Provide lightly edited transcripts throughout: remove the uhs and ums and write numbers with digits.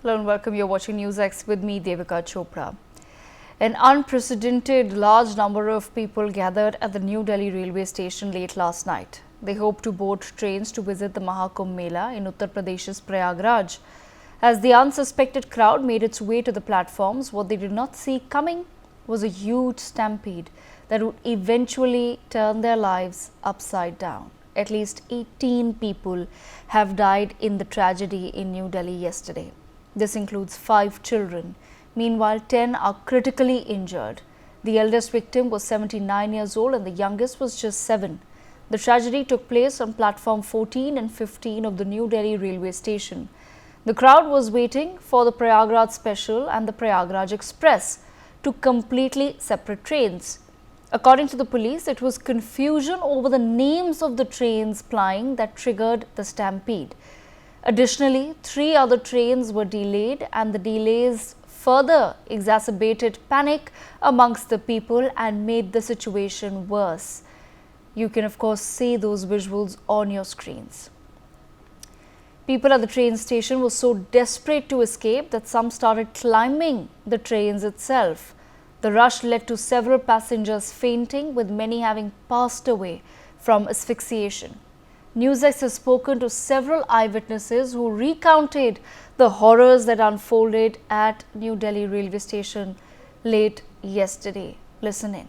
Hello and welcome. You're watching NewsX with me, Devika Chopra. An unprecedented large number of people gathered at the New Delhi railway station late last night. They hope to board trains to visit the Mahakumbh Mela in Uttar Pradesh's Prayagraj. As the unsuspected crowd made its way to the platforms, what they did not see coming was a huge stampede that would eventually turn their lives upside down. At least 18 people have died in the tragedy in New Delhi yesterday. This includes 5 children. Meanwhile, 10 are critically injured. The eldest victim was 79 years old and the youngest was just 7. The tragedy took place on platform 14 and 15 of the New Delhi railway station. The crowd was waiting for the Prayagraj Special and the Prayagraj Express, two completely separate trains. According to the police, it was confusion over the names of the trains plying that triggered the stampede. Additionally, 3 other trains were delayed and the delays further exacerbated panic amongst the people and made the situation worse. You can of course see those visuals on your screens. People at the train station were so desperate to escape that some started climbing the trains itself. The rush led to several passengers fainting, with many having passed away from asphyxiation. NewsX has spoken to several eyewitnesses who recounted the horrors that unfolded at New Delhi railway station late yesterday. Listen in.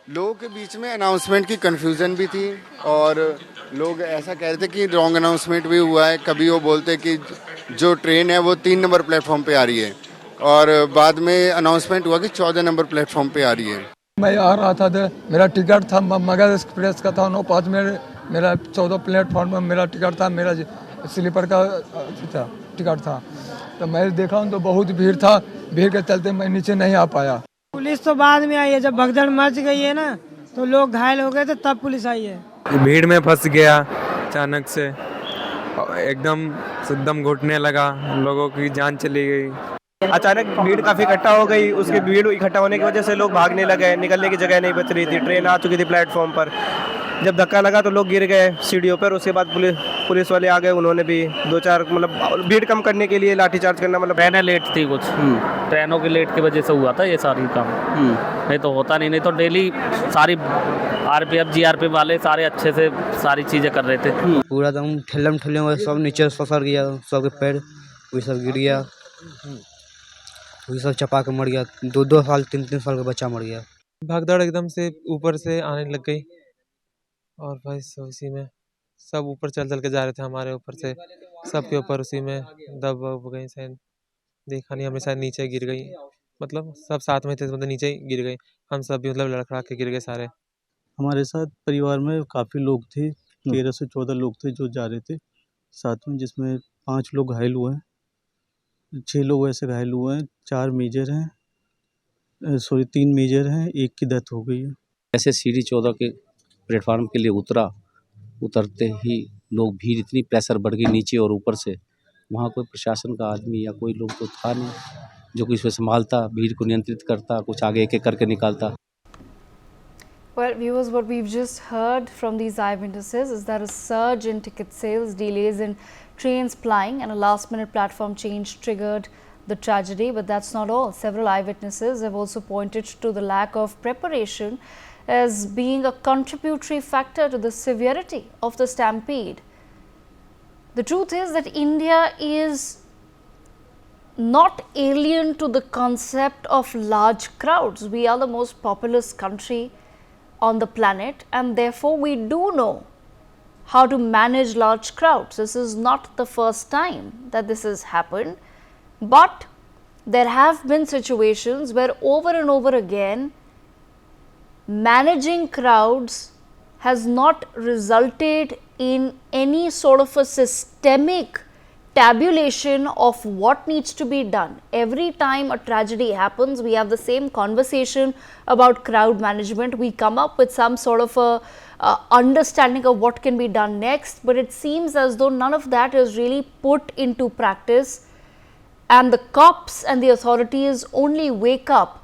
लोगों के बीच में announcement की confusion भी थी और लोग ऐसा कह रहे थे कि रॉन्ग अनाउंसमेंट भी हुआ है। कभी वो बोलते कि जो ट्रेन है वो 3 नंबर प्लेटफॉर्म पे आ रही है और बाद में अनाउंसमेंट हुआ कि 14 नंबर प्लेटफॉर्म पे आ रही है। मैं आ रहा था मेरा टिकट था मगध एक्सप्रेस का था 9:05 में, मेरा 14 प्लेटफॉर्म में मेरा टिकट था, मेरा स्लीपर का टिकट था। तो मैं देखा हूँ तो बहुत भीड़ था, भीड़ के चलते मैं नीचे नहीं आ पाया। पुलिस तो बाद में आई है, जब भगदड़ मच गई है ना तो लोग घायल हो गए थे तब पुलिस आई है। भीड़ में फंस गया अचानक से, एकदम घुटने लगा, लोगों की जान चली गई। अचानक भीड़ काफी इकट्ठा हो गई, उसकी भीड़ इकट्ठा होने की वजह से लोग भागने लगे, निकलने की जगह नहीं बच रही थी। ट्रेन आ चुकी थी प्लेटफॉर्म पर, जब धक्का लगा तो लोग गिर गए सीढ़ियों पर। उसके बाद पुलिस वाले आ गए, उन्होंने भी 2-4 भीड़ कम करने के लिए लाठीचार्ज करना। ट्रेनें लेट थी, कुछ ट्रेनों की लेट की वजह से हुआ था ये सारी काम। नहीं तो होता नहीं तो डेली सारी आरपीएफ जीआरपी वाले सारे अच्छे से सारी चीज़ें कर रहे थे। पूरा दम ठेलम हुए, सब नीचे ससर गया, सबके पैर वही सब गिर गया, वही सब चपा के मर गया। 2-2 साल 3-3 साल का बच्चा मर गया। भगदड़ एकदम से ऊपर से आने लग गई और भाई उसी में सब ऊपर चल के जा रहे थे, हमारे ऊपर से सबके ऊपर उसी में दब गई। शायद देखा नहीं हमने, शायद नीचे गिर गई, मतलब सब साथ में थे, मतलब नीचे गिर गई। हम सब भी मतलब लड़खड़ा के गिर गए सारे। हमारे साथ परिवार में काफ़ी लोग थे, 13 से 14 लोग थे जो जा रहे थे साथ में, जिसमें 5 लोग घायल हुए हैं, 6 लोग ऐसे घायल हुए हैं, 4 मेजर हैं, 3 मेजर हैं, 1 की डेथ हो गई है। ऐसे सीढ़ी 14 के प्लेटफार्म के लिए उतरते ही लोग भीड़ इतनी प्रेशर बढ़ गई नीचे और ऊपर से। वहाँ कोई प्रशासन का आदमी या कोई लोग तो था नहीं जो कि इसमें संभालता, भीड़ को नियंत्रित करता, कुछ आगे एक-एक करके निकालता। Well, viewers, what we've just heard from these eyewitnesses is that a surge in ticket sales, delays in trains plying and a last-minute platform change triggered the tragedy. But that's not all. Several eyewitnesses have also pointed to the lack of preparation as being a contributory factor to the severity of the stampede. The truth is that India is not alien to the concept of large crowds. We are the most populous country on the planet and therefore we do know how to manage large crowds. This is not the first time that this has happened, but there have been situations where over and over again managing crowds has not resulted in any sort of a systemic tabulation of what needs to be done. Every time a tragedy happens, we have the same conversation about crowd management. We come up with some sort of a understanding of what can be done next, but it seems as though none of that is really put into practice, and the cops and the authorities only wake up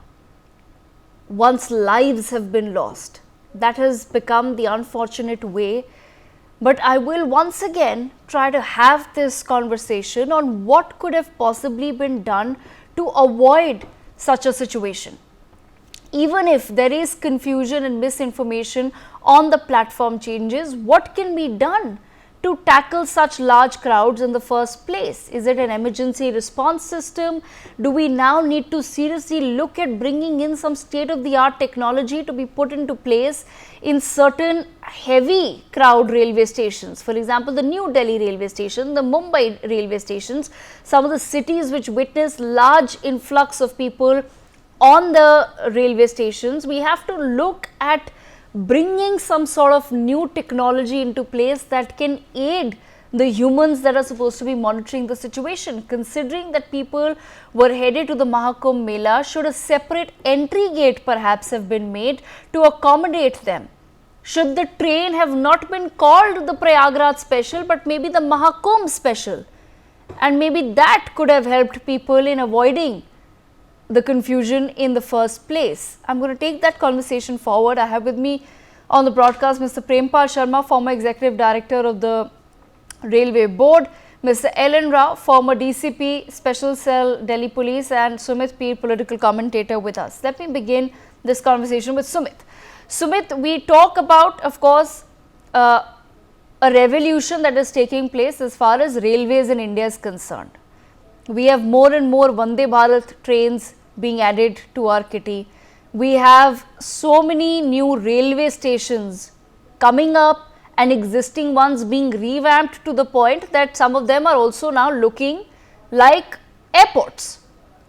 once lives have been lost. That has become the unfortunate way But I will once again try to have this conversation on what could have possibly been done to avoid such a situation. Even if there is confusion and misinformation on the platform changes, what can be done to tackle such large crowds in the first place? Is it an emergency response system? Do we now need to seriously look at bringing in some state-of-the-art technology to be put into place in certain heavy crowd railway stations? For example, the New Delhi railway station, the Mumbai railway stations, some of the cities which witness large influx of people on the railway stations. We have to look at bringing some sort of new technology into place that can aid the humans that are supposed to be monitoring the situation. Considering that people were headed to the Mahakumbh Mela, should a separate entry gate perhaps have been made to accommodate them? Should the train have not been called the Prayagraj Special but maybe the Mahakumbh Special? And maybe that could have helped people in avoiding the confusion in the first place. I'm going to take that conversation forward. I have with me on the broadcast Mr. Prempal Sharma, former Executive Director of the Railway Board, Mr. Ellen Rao, former DCP, Special Cell, Delhi Police, and Sumit Peer, political commentator with us. Let me begin this conversation with Sumit. Sumit, we talk about, of course, a revolution that is taking place as far as railways in India is concerned. We have more and more Vande Bharat trains being added to our kitty. We have so many new railway stations coming up and existing ones being revamped to the point that some of them are also now looking like airports,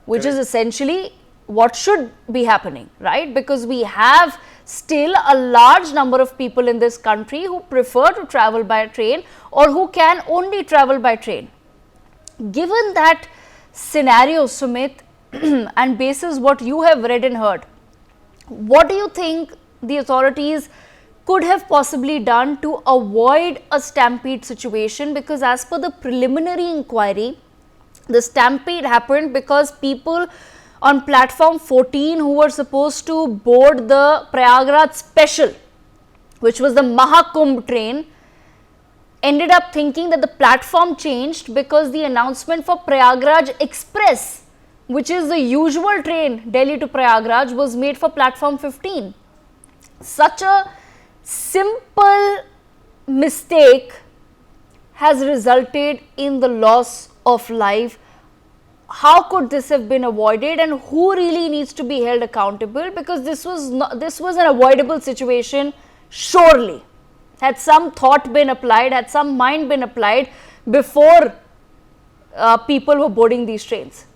which is essentially what should be happening, right? Because we have still a large number of people in this country who prefer to travel by train or who can only travel by train. Given that scenario, Sumit, and basis what you have read and heard, what do you think the authorities could have possibly done to avoid a stampede situation? Because as per the preliminary inquiry, the stampede happened because people on platform 14 who were supposed to board the Prayagraj Special, which was the Mahakumbh train, ended up thinking that the platform changed because the announcement for Prayagraj Express, which is the usual train Delhi to Prayagraj, was made for platform 15. Such a simple mistake has resulted in the loss of life. How could this have been avoided, and who really needs to be held accountable? Because this was an avoidable situation, surely. Had some thought been applied, had some mind been applied before people were boarding these trains?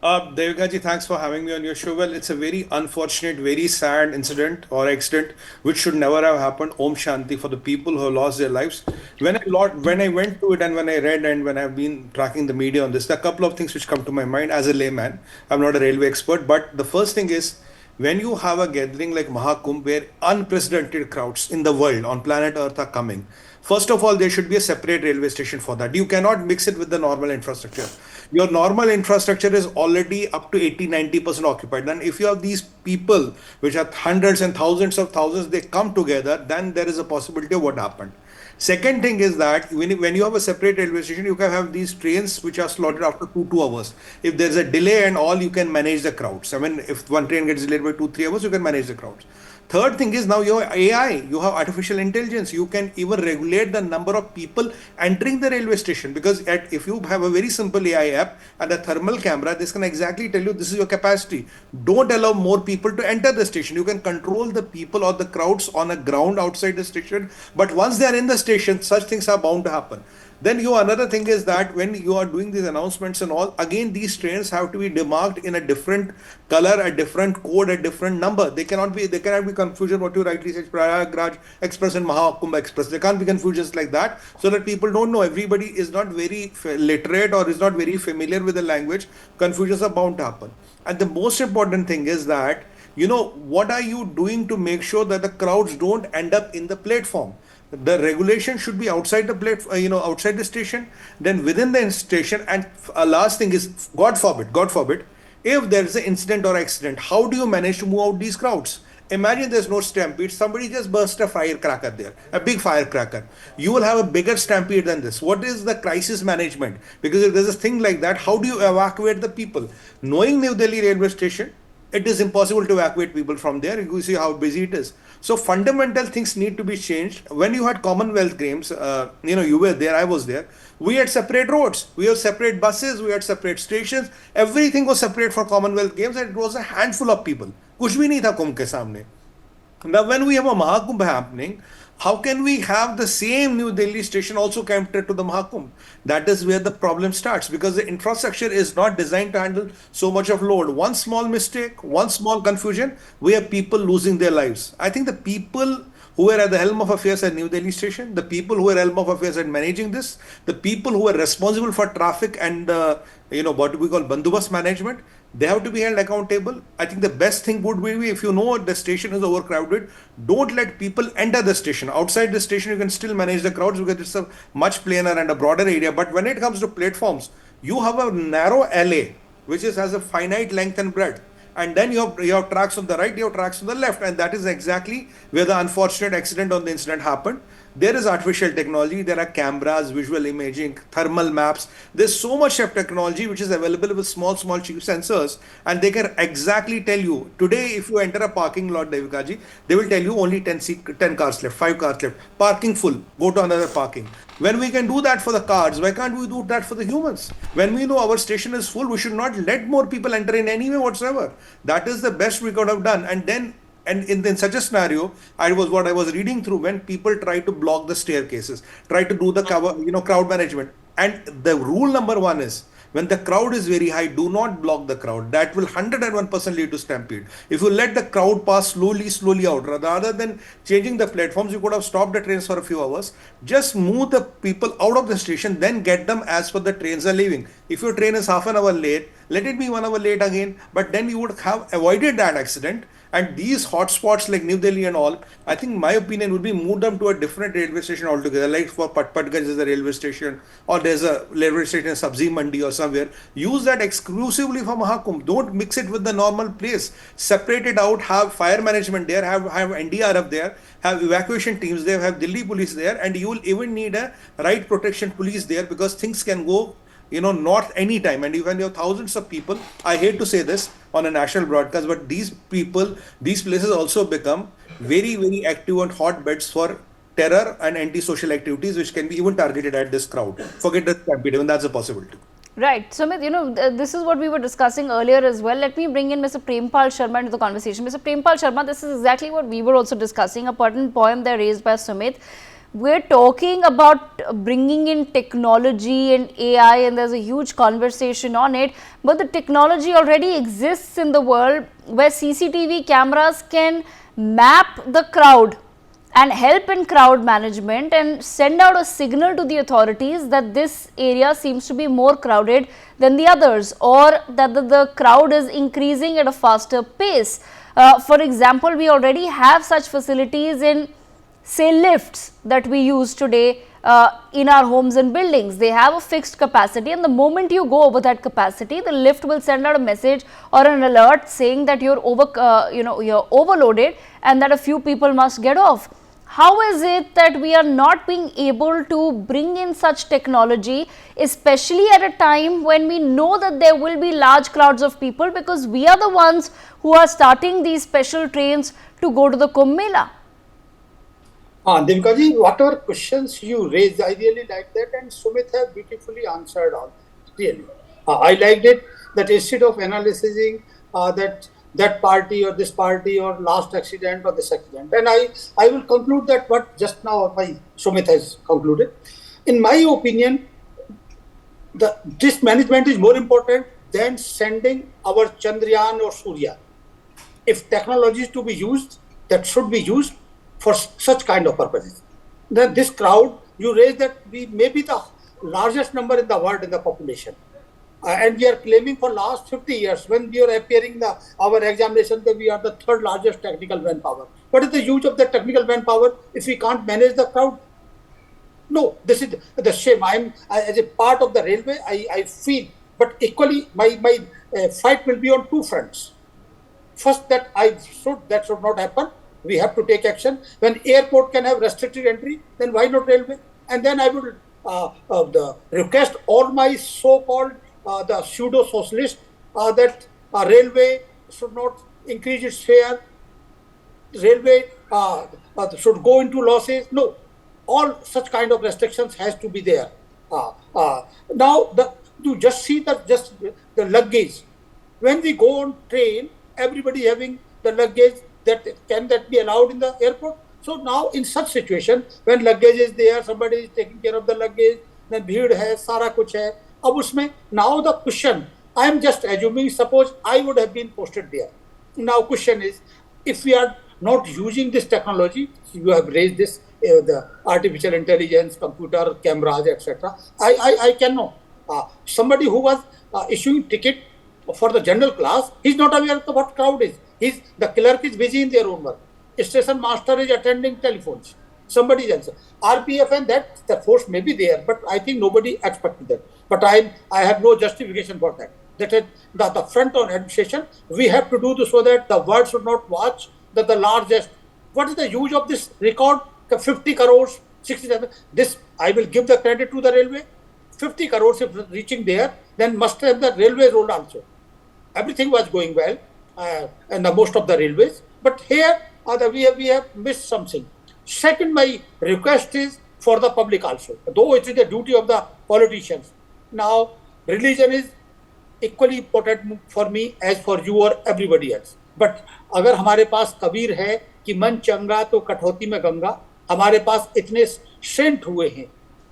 Devika ji, thanks for having me on your show. Well, it's a very unfortunate, very sad incident or accident which should never have happened. Om Shanti for the people who have lost their lives. When I went to it and when I read and when I've been tracking the media on this, there are a couple of things which come to my mind as a layman. I'm not a railway expert, but the first thing is, when you have a gathering like Mahakumbh where unprecedented crowds in the world on planet Earth are coming, first of all, there should be a separate railway station for that. You cannot mix it with the normal infrastructure. Your normal infrastructure is already up to 80-90% occupied. And if you have these people, which are hundreds and thousands of thousands, they come together, then there is a possibility of what happened. Second thing is that when you have a separate railway station, you can have these trains which are slotted after 2 hours. If there's a delay and all, you can manage the crowds. I mean, if one train gets delayed by 2-3 hours, you can manage the crowds. Third thing is, now your AI, you have artificial intelligence. You can even regulate the number of people entering the railway station, because if you have a very simple AI app and a thermal camera, this can exactly tell you this is your capacity. Don't allow more people to enter the station. You can control the people or the crowds on a ground outside the station. But once they are in the station, such things are bound to happen. Then another thing is that when you are doing these announcements and all, again, these trains have to be demarked in a different color, a different code, a different number. There cannot be confusion, what you rightly said, Prayagraj Express and Mahakumbh Express. There can't be confusions like that, so that people don't know. Everybody is not very literate or is not very familiar with the language. Confusions are bound to happen. And the most important thing is that, what are you doing to make sure that the crowds don't end up in the platform? The regulation should be outside the platform, outside the station, then within the station. And last thing is, God forbid, if there is an incident or accident, how do you manage to move out these crowds? Imagine there's no stampede, somebody just burst a firecracker there, a big firecracker. You will have a bigger stampede than this. What is the crisis management? Because if there's a thing like that, how do you evacuate the people? Knowing New Delhi railway station, it is impossible to evacuate people from there. You see how busy it is. So fundamental things need to be changed. When you had Commonwealth Games, you were there, I was there. We had separate roads, we had separate buses, we had separate stations. Everything was separate for Commonwealth Games, and it was a handful of people. कुछ भी नहीं था कुंभ के सामने. Now, when we have a Mahakumbh happening, how can we have the same New Delhi station also connected to the Mahakumbh? That is where the problem starts, because the infrastructure is not designed to handle so much of load. One small mistake, one small confusion, we have people losing their lives. I think the people who were at the helm of affairs at New Delhi station, the people who were helm of affairs at managing this, the people who were responsible for traffic and what we call bandobast management, they have to be held accountable. I think the best thing would be, if you know the station is overcrowded, don't let people enter the station. Outside the station, you can still manage the crowds because it's a much plainer and a broader area. But when it comes to platforms, you have a narrow alley which has a finite length and breadth. And then you have tracks on the right, you have tracks on the left, and that is exactly where the unfortunate accident on the incident happened. There is artificial technology, there are cameras, visual imaging, thermal maps. There's so much of technology which is available with small cheap sensors, and they can exactly tell you. Today, if you enter a parking lot, Devikaji, they will tell you only 10 cars left, 5 cars left. Parking full, go to another parking. When we can do that for the cars, why can't we do that for the humans? When we know our station is full, we should not let more people enter in any way whatsoever. That is the best we could have done. And in such a scenario, I was reading through, when people try to block the staircases, try to do the crowd management. And the rule number 1 is, when the crowd is very high, do not block the crowd. That will 101% lead to stampede. If you let the crowd pass slowly out, rather than changing the platforms, you could have stopped the trains for a few hours. Just move the people out of the station, then get them as per the trains are leaving. If your train is half an hour late, let it be 1 hour late again. But then you would have avoided that accident. And these hotspots like New Delhi and all, I think my opinion would be move them to a different railway station altogether. Like for Patganj there's a railway station, or there's a railway station in Sabzi Mandi or somewhere. Use that exclusively for Mahakumbh. Don't mix it with the normal place. Separate it out, have fire management there, have NDRF there, have evacuation teams there, have Delhi police there, and you will even need a right protection police there, because things can go north anytime. And even you have thousands of people, I hate to say this on a national broadcast, but these places also become very, very active and hotbeds for terror and anti-social activities, which can be even targeted at this crowd. Forget the stampede, even that's a possibility. Right. Sumit, this is what we were discussing earlier as well. Let me bring in Mr. Prempal Sharma into the conversation. Mr. Prempal Sharma, this is exactly what we were also discussing, a pertinent point there raised by Sumit. We're talking about bringing in technology and AI, and there's a huge conversation on it, but the technology already exists in the world, where CCTV cameras can map the crowd and help in crowd management and send out a signal to the authorities that this area seems to be more crowded than the others, or that the crowd is increasing at a faster pace. For example, we already have such facilities in, say, lifts that we use today in our homes and buildings. They have a fixed capacity, and the moment you go over that capacity, the lift will send out a message or an alert saying that you're overloaded and that a few people must get off. How is it that we are not being able to bring in such technology, especially at a time when we know that there will be large crowds of people, because we are the ones who are starting these special trains to go to the Kumbh Mela? Devikaji, whatever questions you raised, I really like that, and Sumit have beautifully answered all. Really, I liked it, that instead of analyzing that party or this party or last accident or this accident, and I will conclude that what just now Sumit has concluded. In my opinion, this management is more important than sending our Chandrayaan or Surya. If technology is to be used, that should be used for such kind of purposes. Then this crowd, you raise that we may be the largest number in the world in the population. And we are claiming for last 50 years, when we are appearing our examination, that we are the third largest technical manpower. What is the use of the technical manpower if we can't manage the crowd? No, this is the shame. As a part of the railway, I feel, but equally my fight will be on two fronts. First, that should not happen. We have to take action. When airport can have restricted entry, then why not railway? And then I would request all my so-called the pseudo-socialists that railway should not increase its fare. Railway should go into losses. No, all such kind of restrictions has to be there. Now, you just see the luggage. When we go on train, everybody having the luggage, can that be allowed in the airport? So now in such situation, when luggage is there, somebody is taking care of the luggage, then bheed hai, sara kuch hai. Ab usme, now the question, I am just assuming, suppose I would have been posted there. Now question is, if we are not using this technology, you have raised this, the artificial intelligence, computer, cameras, etc. I cannot. Somebody who was issuing ticket for the general class, he's not aware of what crowd is. The clerk is busy in their own work. Station master is attending telephones. Somebody else. RPF and that, the force may be there, but I think nobody expected that. But I have no justification for that. That is the front on administration, we have to do this so that the world should not watch that the largest. What is the use of this record? 50 crores, 67. This, I will give the credit to the railway. 50 crores if reaching there, then must have the railway road also. Everything was going well in the most of the railways. But here we have missed something. Second, my request is for the public also, though it is the duty of the politicians. Now, religion is equally important for me as for you or everybody else. But अगर हमारे पास कबीर है कि मन चंगा तो कठौती में गंगा, हमारे पास इतने सेंट हुए हैं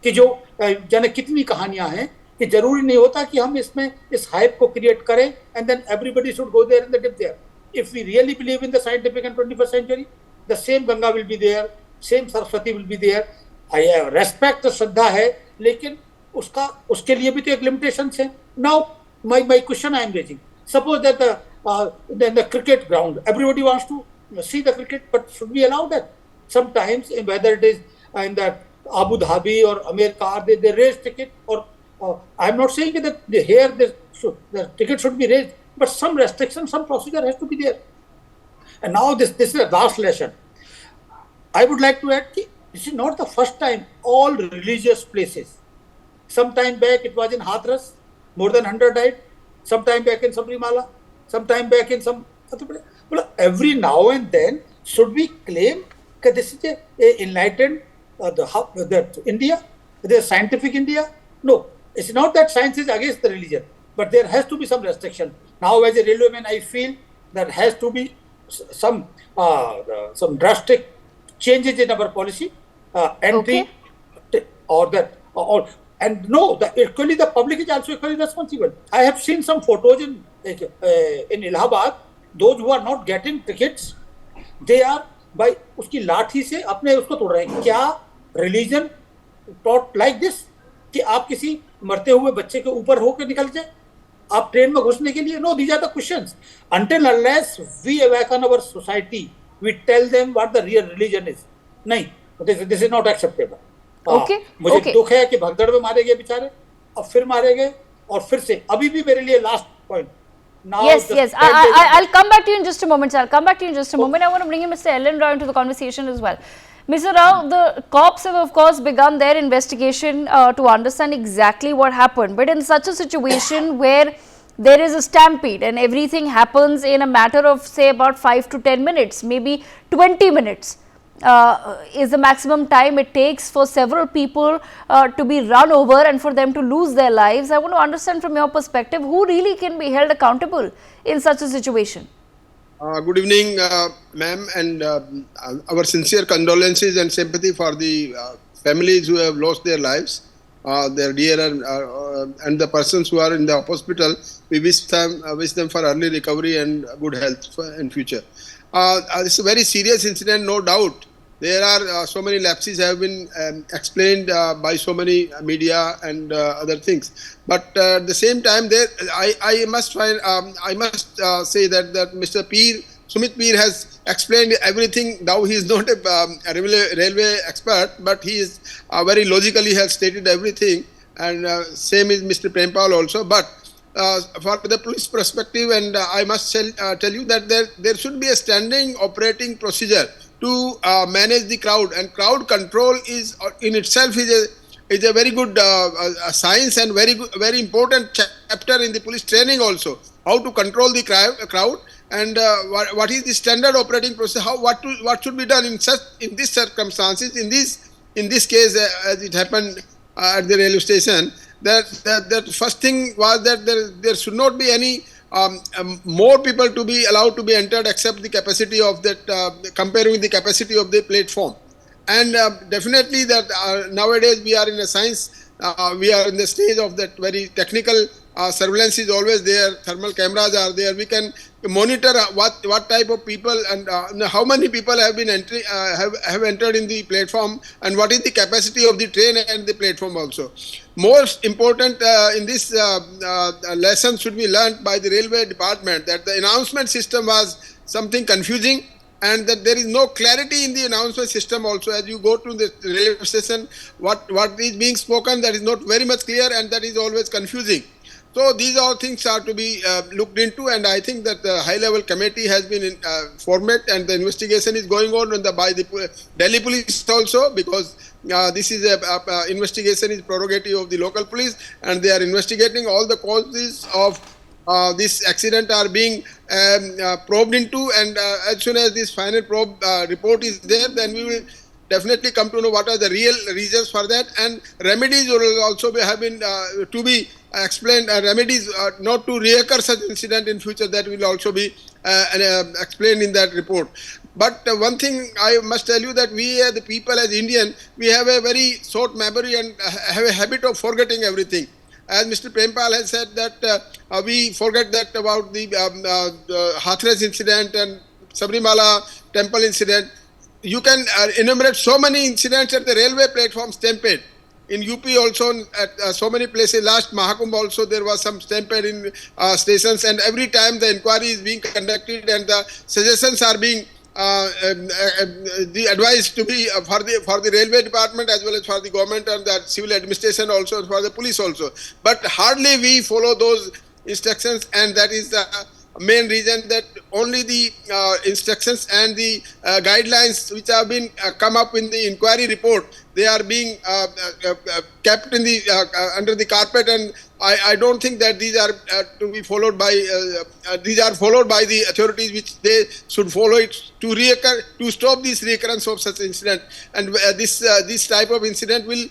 कि जो जाने कितनी कहानियां हैं कि जरूरी नहीं होता कि हम इसमें इस हाइप को क्रिएट करें and then everybody should go there and they dip there. If we really believe in the scientific and 21st century, the same Ganga will be there, same Saraswati will be there. I respect श्रद्धा है, लेकिन उसके लिए भी तो एक limitations है. Now, my question I am raising. Suppose that the cricket ground, everybody wants to see the cricket, but should we allow that? Sometimes, whether it is in the Abu Dhabi or America, they raise ticket, or I am not saying that here the ticket should be raised, but some restriction, some procedure has to be there. And now this is the last lesson. I would like to add, this is not the first time all religious places. Some time back it was in Hathras, more than 100 died. Some time back in Sabrimala, some time back in some other place. Well, every now and then, should we claim that this is a enlightened India, the scientific India? No, it's not that science is against the religion, but there has to be some restriction. Now, as a railwayman, I feel there has to be some drastic changes in our policy, entry, and no, equally the public is also equally responsible. I have seen some photos in Allahabad. Those who are not getting tickets, they are by उसकी लाठी से अपने उसको तोड़ रहे हैं. क्या religion taught like this कि आप किसी मरते हुए बच्चे के ऊपर होकर निकल जाए, आप ट्रेन में घुसने के लिए? No, these are the questions. Until unless we awaken our society, we tell them what the real religion is. नहीं, this is not acceptable. मुझे दुख है कि भगदड़ में मारे गए बेचारे, अब फिर मारे गए और फिर से अभी भी मेरे लिए last point. Yes. I'll come back to you in just a moment. I want to bring in Mr. Ellen Rao into the conversation as well. Mr. Rao, the cops have of course begun their investigation to understand exactly what happened. But in such a situation where there is a stampede and everything happens in a matter of say about 5 to 10 minutes, maybe 20 minutes, is the maximum time it takes for several people to be run over and for them to lose their lives. I want to understand from your perspective, who really can be held accountable in such a situation? Good evening, ma'am, and our sincere condolences and sympathy for the families who have lost their lives, their dear and the persons who are in the hospital. We wish them for early recovery and good health in future. It's a very serious incident, no doubt. There are so many lapses have been explained by so many media and other things. But at the same time, I must say that Mr. Sumit Peer has explained everything. Now he is not a railway expert, but he is very logically has stated everything. And same is Mr. Prempal also. But for the police perspective, and I must tell you that there should be a standing operating procedure to manage the crowd, and crowd control is in itself is a very good science and very important chapter in the police training also. How to control the crowd, and what is the standard operating procedure? What should be done in these circumstances? In this case, as it happened at the railway station, that first thing was that there should not be any more people to be allowed to be entered except the capacity of that, comparing with the capacity of the platform. And definitely that nowadays we are in a science, we are in the stage of that very technical surveillance is always there, thermal cameras are there, we can monitor what type of people and how many people have been have entered in the platform, and what is the capacity of the train and the platform also. Most important in this lesson should be learned by the railway department, that the announcement system was something confusing, and that there is no clarity in the announcement system also. As you go to the railway station, what is being spoken, that is not very much clear, and that is always confusing. So these all things are to be looked into, and I think that the high-level committee has been formed, and the investigation is going on by the Delhi police also, because this is a investigation is prerogative of the local police, and they are investigating all the causes of this accident are being probed into, and as soon as this final probe report is there, then we will definitely come to know what are the real reasons for that, and remedies will also have been to be explained, remedies not to reoccur such incident in future, that will also be explained in that report. But one thing I must tell you, that we the people as Indian, we have a very short memory and have a habit of forgetting everything. As Mr. Prempal has said that we forget that about the Hathras incident and Sabrimala temple incident. You can enumerate so many incidents at the railway platform stampede. In UP also, at so many places, last Mahakumbh also there was some stampede in stations, and every time the inquiry is being conducted and the suggestions are being the advice to be for the railway department as well as for the government and the civil administration also, for the police also. But hardly we follow those instructions, and that is the main reason that only the instructions and the guidelines which have been come up in the inquiry report, they are being kept in the under the carpet, and I don't think that these are to be followed by these are followed by the authorities, which they should follow it to stop this recurrence of such incident. And this type of incident will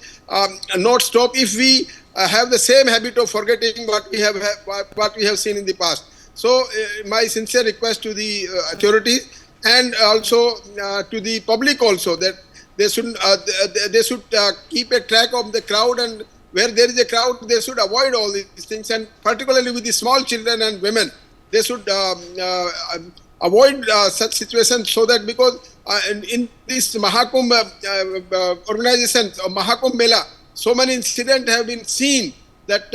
not stop if we have the same habit of forgetting what we have seen in the past. So my sincere request to the authorities and also to the public also, that they should keep a track of the crowd, and where there is a crowd, they should avoid all these things, and particularly with the small children and women, they should avoid such situations, so that because in this Mahakumbh organization, Mahakumbh Mela, so many incidents have been seen, that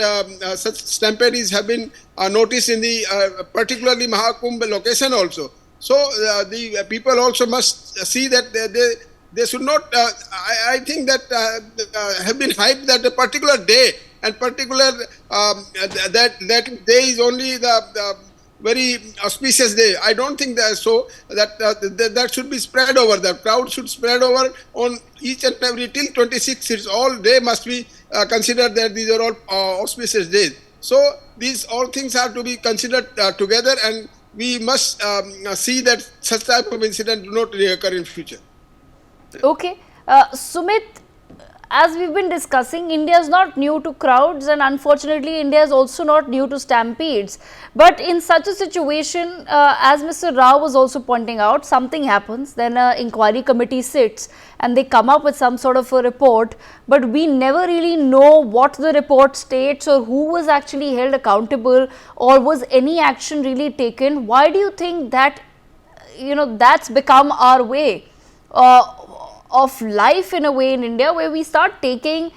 such stampedes have been noticed in the particularly Mahakumbh location also. So the people also must see that they should not, I think that have been hyped that a particular day and particular that day is only the very auspicious day. I don't think that so, that should be spread over, the crowd should spread over on each and every till 26, it's all day must be considered that these are all auspicious days. So these all things have to be considered together, and we must see that such type of incident do not reoccur in future. Okay, Sumit, as we've been discussing, India is not new to crowds, and unfortunately India is also not new to stampedes. But in such a situation, as Mr. Rao was also pointing out, something happens, then an inquiry committee sits and they come up with some sort of a report, but we never really know what the report states or who was actually held accountable, or was any action really taken. Why do you think that, that's become our way of life in a way in India, where we start taking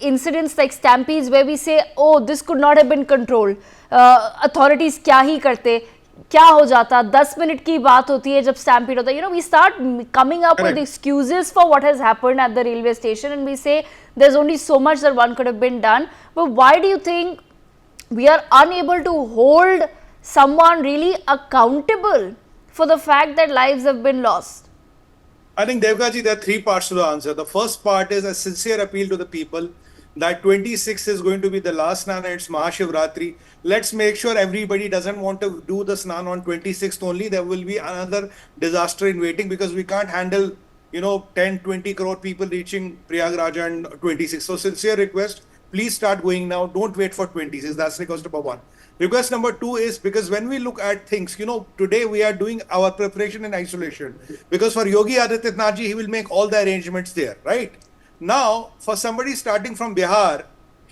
incidents like stampedes where we say, oh, this could not have been controlled, authorities kya hi karte, क्या हो जाता, 10 minute की बात होती है जब stampede होता है, we start coming up with excuses for what has happened at the railway station, and we say there's only so much that one could have been done. But why do you think we are unable to hold someone really accountable for the fact that lives have been lost? I think, Devgaji, there are three parts to the answer. The first part is a sincere appeal to the people that 26 is going to be the last Snan and it's Mahashivratri. Let's make sure everybody doesn't want to do the Snan on 26th only. There will be another disaster in waiting because we can't handle, 10, 20 crore people reaching Prayagraj on 26. So sincere request, please start going now. Don't wait for 26. That's request number one. Request number two is because when we look at things, today we are doing our preparation in isolation because for Yogi Adityanath ji, he will make all the arrangements there, right? Now, for somebody starting from Bihar,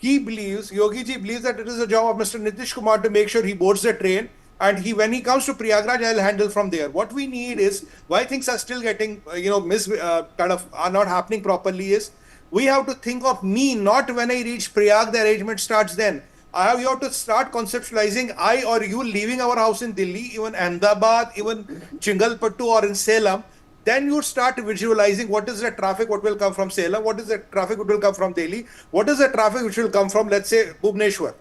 Yogi ji believes that it is the job of Mr. Nitish Kumar to make sure he boards the train and when he comes to Prayagraj, I'll handle from there. What we need is, why things are still getting, are not happening properly is, we have to think of me, not when I reach Prayag, the arrangement starts then. You have to start conceptualizing I or you leaving our house in Delhi, even Ahmedabad, even Chingalpattu or in Salem. Then you start visualizing what is the traffic, what will come from Salem, what is the traffic which will come from Delhi, what is the traffic which will come from, let's say, Bhubaneswar.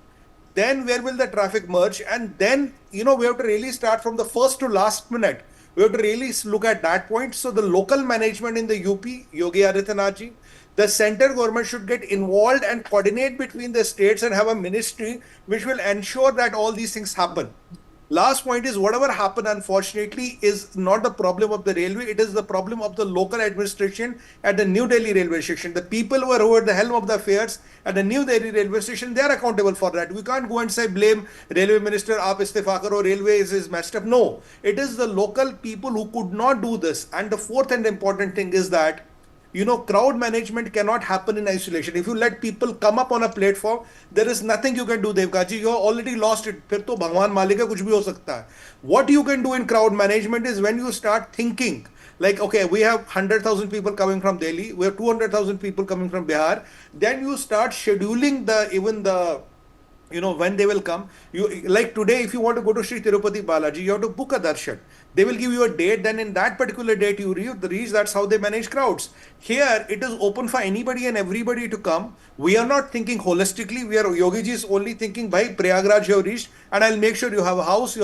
Then where will the traffic merge? And then, we have to really start from the first to last minute. We have to really look at that point. So the local management in the UP, Yogi Adityanath ji, the center government should get involved and coordinate between the states and have a ministry which will ensure that all these things happen. Last point is whatever happened, unfortunately, is not the problem of the railway. It is the problem of the local administration at the New Delhi railway station. The people who are at the helm of the affairs at the New Delhi railway station, they are accountable for that. We can't go and say blame railway minister, aap istifa karo, railway is messed up. No, it is the local people who could not do this. And the fourth and important thing is that crowd management cannot happen in isolation. If you let people come up on a platform, there is nothing you can do, Devgaji. You have already lost it. Phir to Bhagwan Malik hai, kuch bhi ho sakta hai. What you can do in crowd management is when you start thinking, like, okay, we have 100,000 people coming from Delhi, we have 200,000 people coming from Bihar, then you start scheduling when they will come. Like today, if you want to go to Sri Tirupati Balaji, you have to book a darshan. They will give you a date, then in that particular date you reach. That's how they manage crowds. Here, it is open for anybody and everybody to come. We are not thinking holistically. Yogi ji is only thinking, by Prayagraj you have reached and I'll make sure you have a house,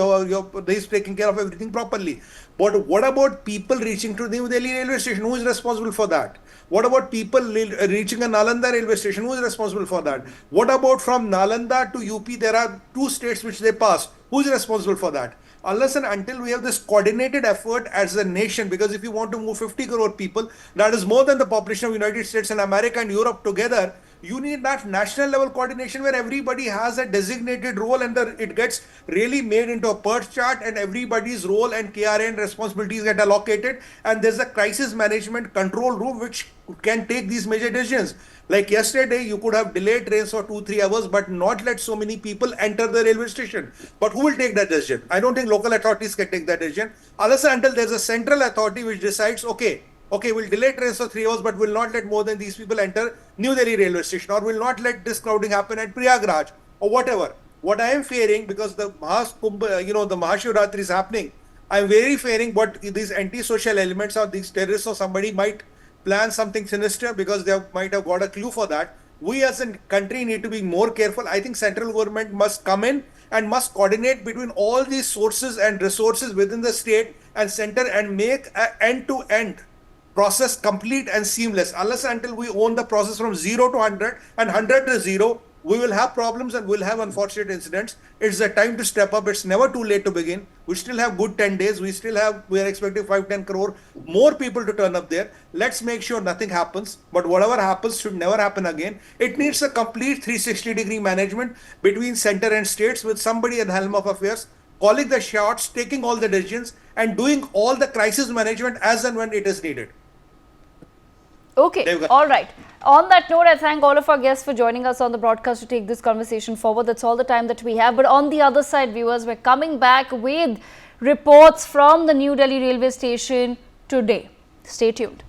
he's taking care of everything properly. But what about people reaching to New Delhi railway station? Who is responsible for that? What about people reaching a Nalanda railway station? Who is responsible for that? What about from Nalanda to UP, there are 2 states which they pass. Who is responsible for that? Unless and until we have this coordinated effort as a nation, because if you want to move 50 crore people, that is more than the population of United States and America and Europe together. You need that national level coordination where everybody has a designated role and it gets really made into a purge chart and everybody's role and KRA and responsibilities get allocated, and there's a crisis management control room which can take these major decisions. Like yesterday, you could have delayed trains for 2-3 hours, but not let so many people enter the railway station. But who will take that decision? I don't think local authorities can take that decision. Unless and until there's a central authority which decides, okay, we'll delay trains for 3 hours, but we'll not let more than these people enter New Delhi railway station, or we'll not let this crowding happen at Prayagraj, or whatever. What I am fearing, because the the Mahashivratri is happening, I'm very fearing what these anti-social elements or these terrorists or somebody might plan something sinister because they might have got a clue for that. We as a country need to be more careful. I think central government must come in and must coordinate between all these sources and resources within the state and center and make an end-to-end process complete and seamless. Unless until we own the process from 0 to 100 and 100 to 0, we will have problems and we'll have unfortunate incidents. It's the time to step up. It's never too late to begin. We still have good 10 days. We are expecting 5-10 crore more people to turn up there. Let's make sure nothing happens. But whatever happens should never happen again. It needs a complete 360-degree management between center and states with somebody at the helm of affairs, calling the shots, taking all the decisions, and doing all the crisis management as and when it is needed. Okay, all right. On that note, I thank all of our guests for joining us on the broadcast to take this conversation forward. That's all the time that we have. But on the other side, viewers, we're coming back with reports from the New Delhi railway station today. Stay tuned.